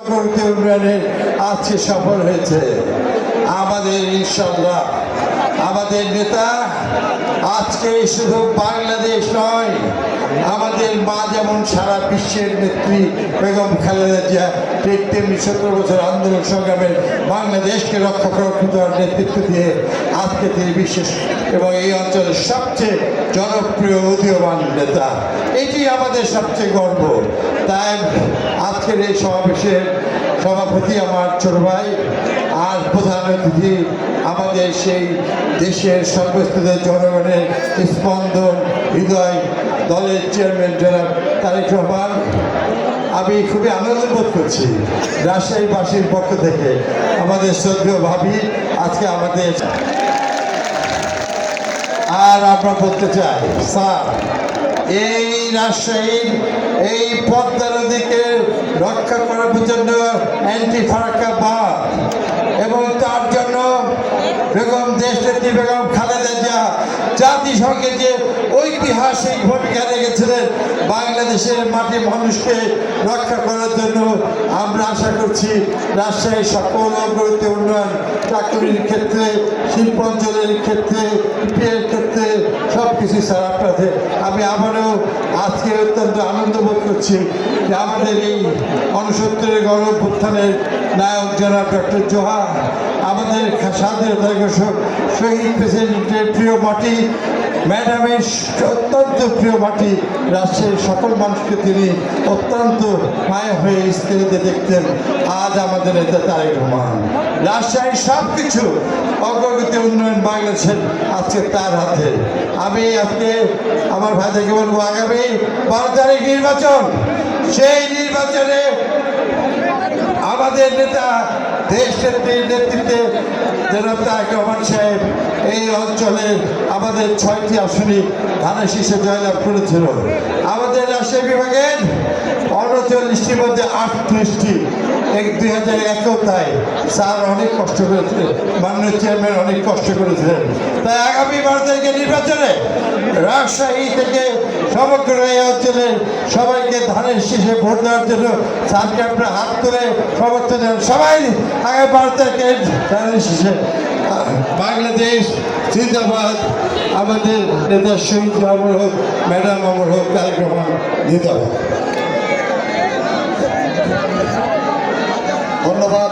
অগ্রগতি উন্নয়নের আজকে সফল হয়েছে। আমাদের ইনশাল্লাহ আমাদের নেতা আজকে শুধু বাংলাদেশ নয়, আমাদের মা যেমন সারা বিশ্বের নেত্রী বেগম খালেদা জিয়া ঠিক তেমনি 17 বছর আন্দোলন সংগ্রামের বাংলাদেশকে রক্ষা করার নেতৃত্ব দিয়ে আজকে তিনি বিশেষ এবং এই অঞ্চলের সবচেয়ে জনপ্রিয় উদীয়মান নেতা। এটি আমাদের সবচেয়ে গর্ব। তাই আজকের এই সমাবেশের সভাপতি আমার ছোট ভাই আর প্রধান অতিথি আমাদের সেই দেশের সর্বস্তরের জনগণের স্পন্দন হৃদয় দলের চেয়ারম্যান জনাব তারেক রহমান। আমি খুবই আনন্দ বোধ করছি রাজশাহীবাসীর পক্ষ থেকে আমাদের শ্রদ্ধেয় ভাবি আজকে আমাদের। আর আমরা বলতে চাই স্যার, এই রাজশাহীর এই পদ্মা নদীকে রক্ষা করার জন্য অ্যান্টি ফারাক্কা বাঁধ এবং তার জন্য বেগম দেশনেত্রী বেগম খালেদা জিয়া জাতিসংঘে যে ঐতিহাসিক ভূমিকা রেখেছিলেন বাংলাদেশের মাটি মানুষকে রক্ষা করার জন্য, আমরা আশা করছি রাজশাহীর সকল অগ্রগতি উন্নয়ন, চাকরির ক্ষেত্রে, শিল্পাঞ্চলের ক্ষেত্রে, পিএর ক্ষেত্রে সব কিছু স্যার আপনাদের আমি আবারও আজকে অত্যন্ত আনন্দ বোধ করছি যে আমাদের এই 69 গণ অভ্যুত্থানের নায়ক জনাব ডক্টর জোহা, আমাদের স্বাধীনতা ঘোষক শহীদ প্রেসিডেন্টের প্রিয় মাটি, ম্যাডামের অত্যন্ত প্রিয় মাটি রাজশাহীর সকল মানুষকে তিনি অত্যন্ত মায়া হয়ে স্ত্রীতে দেখতেন। আজ আমাদের নেতা তারেক রহমান, রাজশাহীর সব কিছু অগ্রগতি উন্নয়ন বাংলাদেশের আজকে তার হাতে। আমি আজকে আমার ভাইদেরকে বলবো আগামী 12 তারিখ নির্বাচন, সেই নির্বাচনে আমাদের নেতা দেশ নেত্রীর নেতৃত্বে জনাব তারেক রহমান সাহেব এই অঞ্চলের আমাদের 6টি আসনে ধানের শীষে জয়লাভ করেছিল। আমাদের রাজশাহী বিভাগের 39টির মধ্যে 38টি 2001 তাই স্যার অনেক কষ্ট করেছিলেন, মাননীয় চেয়ারম্যান অনেক কষ্ট করেছিলেন। তাই আগামী 12 তারিখের নির্বাচনে রাজশাহী থেকে সমগ্র এই অঞ্চলের সবাইকে ধানের শীষে ভোট দেওয়ার জন্য স্যারকে আপনার হাত তুলে সমর্থন দেন। সবাই আগামী 12 তারিখে ধানের শীষে বাংলাদেশ জিন্দাবাদ। আমাদের নেতা শহীদ অমর হোক, ম্যাডাম অমর হোক, তারেক রহমান জিন্দাবাদ। ধন্যবাদ।